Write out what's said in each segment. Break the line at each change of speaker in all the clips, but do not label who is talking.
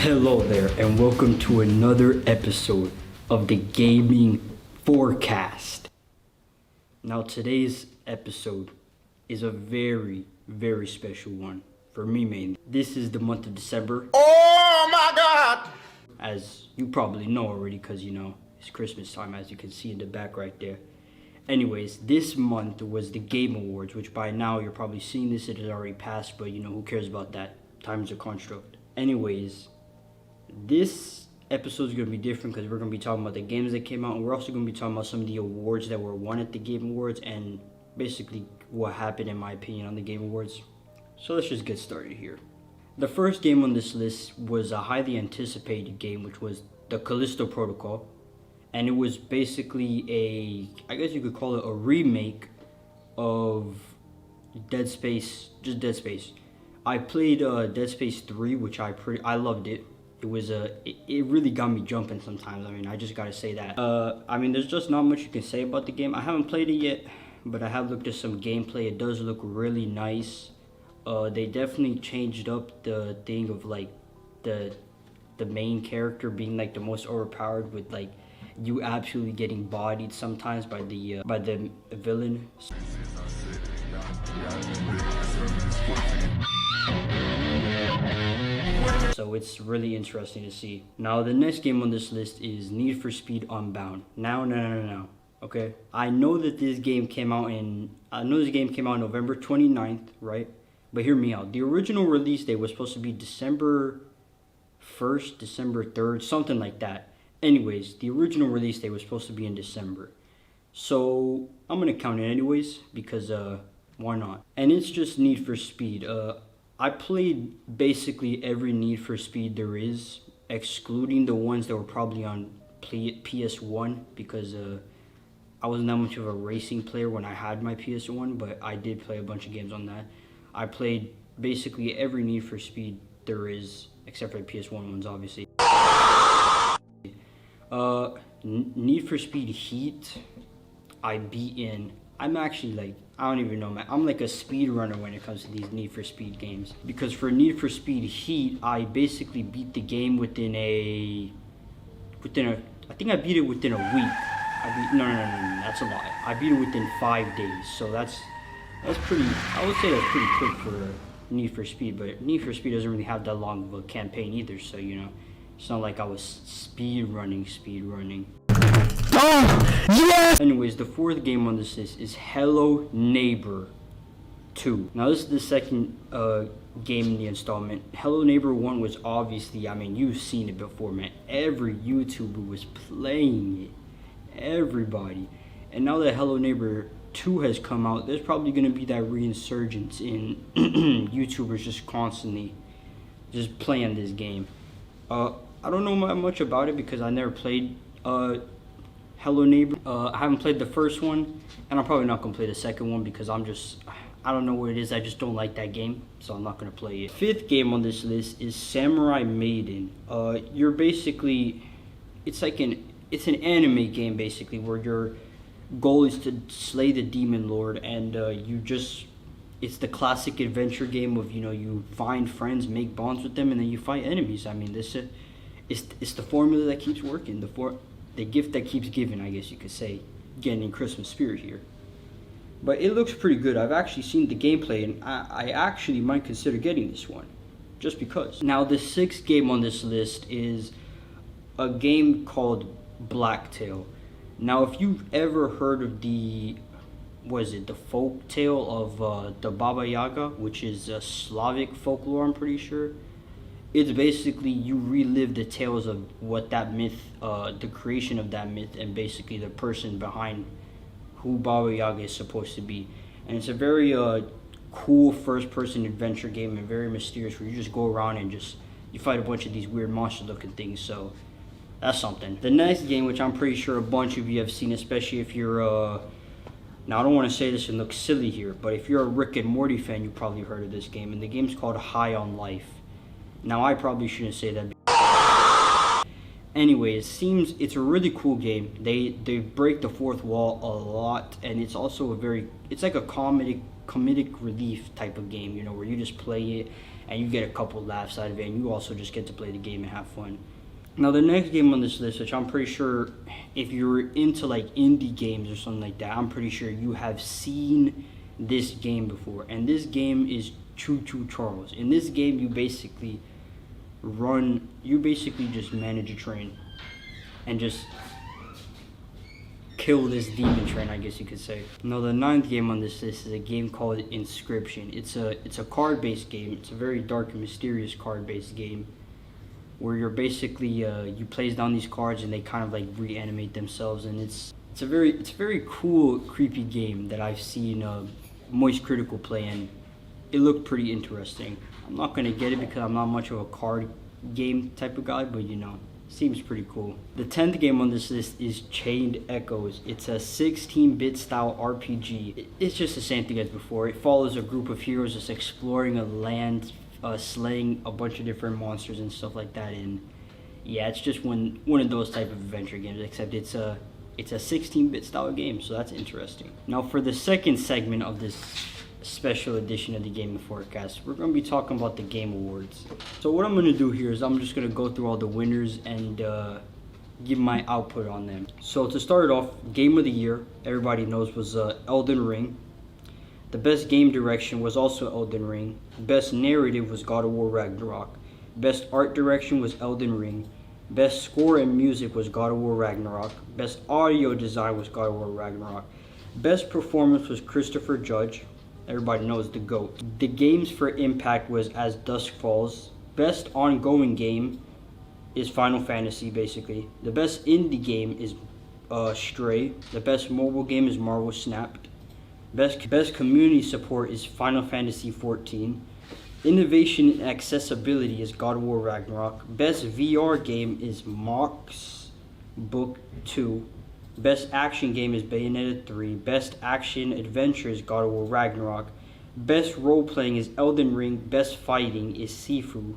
Hello there, and welcome to another episode of the Gaming Forecast. Now, today's episode is a very, very special one for me mainly. This is the month of December.
Oh my God!
As you probably know already, because it's Christmas time, as you can see in the back right there. Anyways, this month was the Game Awards, which by now you're probably seeing this, it has already passed, but who cares about that? Time's a construct. Anyways, this episode is going to be different because we're going to be talking about the games that came out, and we're also going to be talking about some of the awards that were won at the Game Awards and basically what happened in my opinion on the Game Awards. So let's just get started here. The first game on this list was a highly anticipated game, which was the Callisto Protocol, and it was basically I guess you could call it a remake of Dead Space, just Dead Space. I played Dead Space 3, which I loved it. It really got me jumping sometimes. I just gotta say that. There's just not much you can say about the game. I haven't played it yet, but I have looked at some gameplay. It does look really nice. They definitely changed up the thing of the main character being the most overpowered, with you absolutely getting bodied sometimes by the villain. So it's really interesting to see. Now the next game on this list is Need for Speed Unbound. Now, okay? I know this game came out November 29th, right? But hear me out. The original release date was supposed to be December 1st, December 3rd, something like that. Anyways, the original release date was supposed to be in December. So I'm gonna count it anyways because why not? And it's just Need for Speed. I played basically every Need for Speed there is, excluding the ones that were probably on PS1, because I wasn't that much of a racing player when I had my PS1, but I did play a bunch of games on that. I played basically every Need for Speed there is, except for the PS1 ones, obviously. Need for Speed Heat, I beat in. I'm actually I don't even know, man. I'm like a speed runner when it comes to these Need for Speed games. Because for Need for Speed Heat, I basically beat the game within I think I beat it within a week. No, that's a lie. I beat it within 5 days. So that's pretty, I would say that's pretty quick for Need for Speed. But Need for Speed doesn't really have that long of a campaign either. So, it's not like I was speed running. Oh, yes! Anyways, the fourth game on this list is Hello Neighbor 2. Now, this is the second game in the installment. Hello Neighbor 1 was obviously, you've seen it before, man. Every YouTuber was playing it. Everybody. And now that Hello Neighbor 2 has come out, there's probably going to be that reinsurgence in YouTubers just constantly just playing this game. I don't know much about it because I never played Hello Neighbor. I haven't played the first one, and I'm probably not going to play the second one because I don't know what it is. I just don't like that game, so I'm not going to play it. Fifth game on this list is Samurai Maiden. You're basically, it's an anime game basically, where your goal is to slay the demon lord, and it's the classic adventure game of, you find friends, make bonds with them, and then you fight enemies. It's the formula that keeps working, the gift that keeps giving, I guess you could say, getting in Christmas spirit here. But it looks pretty good. I've actually seen the gameplay, and I actually might consider getting this one, just because. Now, the sixth game on this list is a game called Blacktail. Now, if you've ever heard of the folk tale of the Baba Yaga, which is a Slavic folklore, I'm pretty sure. It's basically you relive the tales of what that myth, the creation of that myth, and basically the person behind who Baba Yaga is supposed to be. And it's a very cool first-person adventure game, and very mysterious, where you just go around and you fight a bunch of these weird monster-looking things. So that's something. The next game, which I'm pretty sure a bunch of you have seen, especially if you're now I don't want to say this and look silly here, but if you're a Rick and Morty fan, you probably heard of this game, and the game's called High on Life. Now, I probably shouldn't say that. Anyway, it seems it's a really cool game. They break the fourth wall a lot, and it's also it's like a comedic relief type of game, you know, where you just play it and you get a couple laughs out of it, and you also just get to play the game and have fun. Now the next game on this list, which I'm pretty sure if you're into like indie games or something like that, I'm pretty sure you have seen this game before. And this game is Choo Choo Charles. In this game, you basically just manage a train and just kill this demon train, I guess you could say. Now the ninth game on this list is a game called Inscription. It's a card-based game. It's a very dark and mysterious card-based game where you're basically you place down these cards and they kind of like reanimate themselves, and it's a very cool, creepy game that I've seen Moist Critical play, and it looked pretty interesting. I'm not gonna get it because I'm not much of a card game type of guy, but you know, seems pretty cool. The 10th game on this list is Chained Echoes. It's a 16-bit style RPG. It's just the same thing as before. It follows a group of heroes just exploring a land, slaying a bunch of different monsters and stuff like that. And yeah, it's just one of those type of adventure games, except it's a 16-bit style game, so that's interesting. Now for the second segment of this special edition of the Gaming Forecast, we're going to be talking about the Game Awards. So what I'm going to do here is I'm just going to go through all the winners and give my output on them. So to start off, Game of the Year, everybody knows, was Elden Ring. The best game direction was also Elden Ring. Best narrative was God of War Ragnarok. Best art direction was Elden Ring. Best score and music was God of War Ragnarok. Best audio design was God of War Ragnarok. Best performance was Christopher Judge. Everybody knows the GOAT. The games for impact was As Dusk Falls. Best ongoing game is Final Fantasy, basically. The best indie game is Stray. The best mobile game is Marvel Snap. Best community support is Final Fantasy 14. Innovation and accessibility is God of War Ragnarok. Best VR game is Mox Book 2. Best action game is Bayonetta 3. Best action adventure is God of War Ragnarok. Best role playing is Elden Ring. Best fighting is Sifu.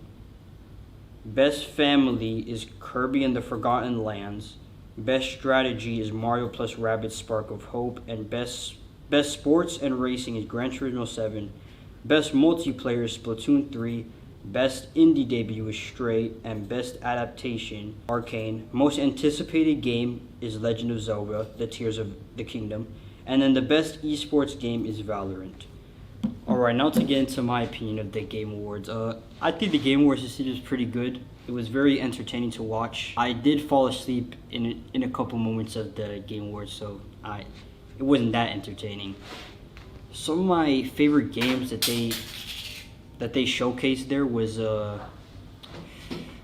Best family is Kirby and the Forgotten Lands. Best strategy is Mario plus Rabbids Spark of Hope. And best sports and racing is Gran Turismo 7. Best multiplayer is Splatoon 3. Best indie debut is Stray, and best adaptation, Arcane. Most anticipated game is Legend of Zelda, The Tears of the Kingdom. And then the best esports game is Valorant. Alright, now to get into my opinion of the Game Awards. I think the Game Awards this year was pretty good. It was very entertaining to watch. I did fall asleep in a couple moments of the Game Awards, so it wasn't that entertaining. Some of my favorite games that they showcased there was I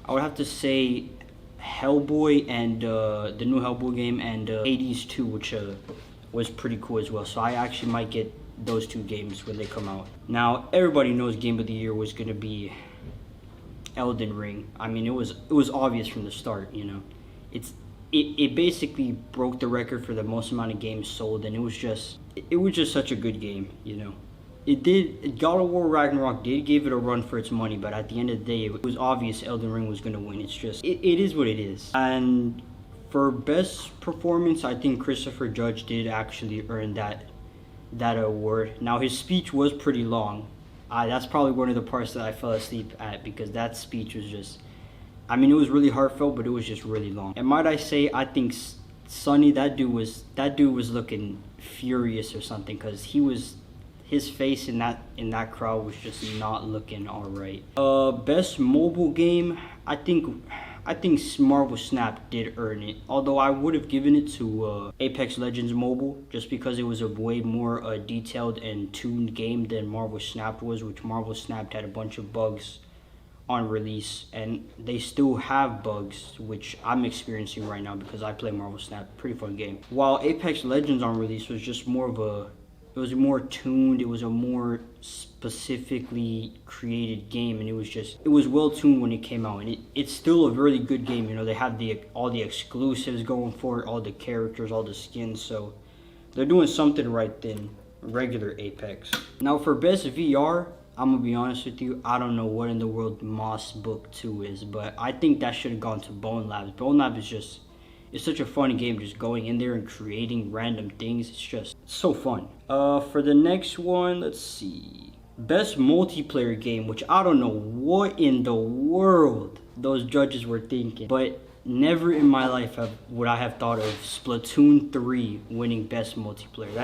would have to say Hellboy and the new Hellboy game, and Hades 2, which was pretty cool as well. So I actually might get those two games when they come out. Now everybody knows Game of the Year was gonna be Elden Ring. I mean, it was obvious from the start. You know, it basically broke the record for the most amount of games sold, and it was just such a good game. You know. God of War Ragnarok did give it a run for its money, but at the end of the day, it was obvious Elden Ring was going to win. It's just, it is what it is. And for best performance, I think Christopher Judge did actually earn that award. Now, his speech was pretty long. That's probably one of the parts that I fell asleep at, because that speech was just, I mean, it was really heartfelt, but it was just really long. And might I say, I think Sonny, that dude was looking furious or something, because his face in that crowd was just not looking all right. Best mobile game, I think Marvel Snap did earn it. Although I would have given it to Apex Legends Mobile, just because it was a way more detailed and tuned game than Marvel Snap was, which Marvel Snap had a bunch of bugs on release, and they still have bugs, which I'm experiencing right now because I play Marvel Snap. Pretty fun game. While Apex Legends on release was just more more tuned, it was a more specifically created game, and it was well tuned when it came out, and it's still a really good game. You know, they have all the exclusives going for it, all the characters, all the skins, so they're doing something right than regular Apex. Now for best VR, I'm gonna be honest with you, I don't know what in the world Moss Book 2 is, but I think that should have gone to Bone Labs. Bone Labs is just, it's such a fun game, just going in there and creating random things. It's just so fun. For the next one, let's see. Best multiplayer game, which I don't know what in the world those judges were thinking, but never in my life would I have thought of Splatoon 3 winning best multiplayer.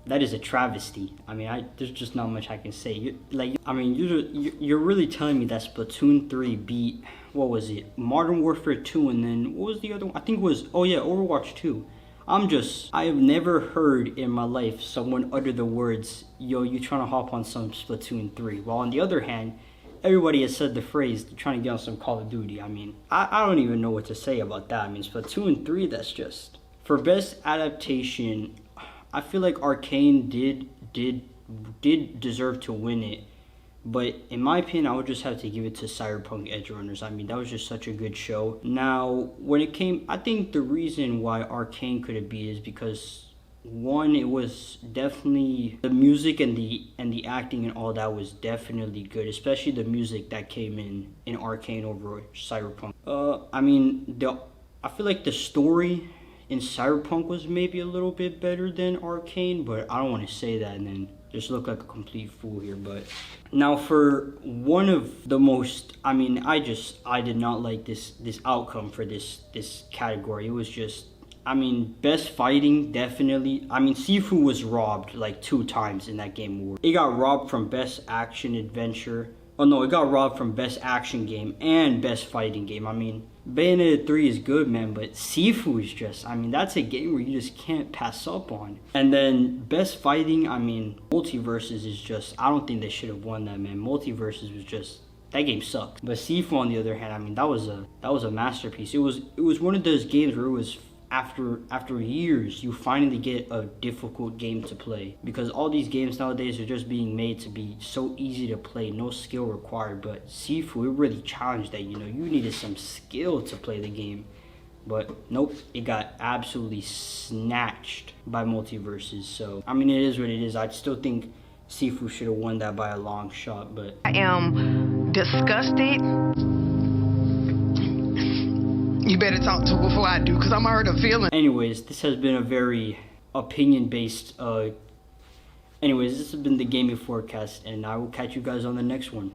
That is a travesty. I mean, there's just not much I can say. You're really telling me that Splatoon 3 beat, what was it, Modern Warfare 2, and then what was the other one? I think it was, oh yeah, Overwatch 2. I have never heard in my life someone utter the words, yo, you trying to hop on some Splatoon 3. While on the other hand, everybody has said the phrase, trying to get on some Call of Duty. I mean, I don't even know what to say about that. I mean, Splatoon 3, that's just... For best adaptation, I feel like Arcane did deserve to win it. But in my opinion, I would just have to give it to Cyberpunk Edgerunners. I mean, that was just such a good show. Now, when it came... I think the reason why Arcane could have beat is because... One, it was definitely the music and the acting and all that was definitely good, especially the music that came in Arcane over Cyberpunk. I feel like the story in Cyberpunk was maybe a little bit better than Arcane, but I don't want to say that and then just look like a complete fool here. But now for one of the most, I did not like this outcome for this category. It was just, best fighting, definitely. Sifu was robbed like 2 times in that game award. It got robbed from best action adventure. Oh no, it got robbed from best action game and best fighting game. Bayonetta 3 is good, man, but Sifu is just, that's a game where you just can't pass up on. And then best fighting, Multiverses is just, I don't think they should have won that, man. Multiverses was just, that game sucked. But Sifu, on the other hand, that was a masterpiece. It was one of those games where it was after years you finally get a difficult game to play, because all these games nowadays are just being made to be so easy to play, no skill required. But Sifu, it really challenged that, you needed some skill to play the game. But nope, it got absolutely snatched by Multiverses. So it is what it is. I still think Sifu should have won that by a long shot, but
I am disgusted. You better talk to her before I do, because I'm hurt of feeling.
Anyways, this has been a very opinion-based, this has been the Gaming Forecast, and I will catch you guys on the next one.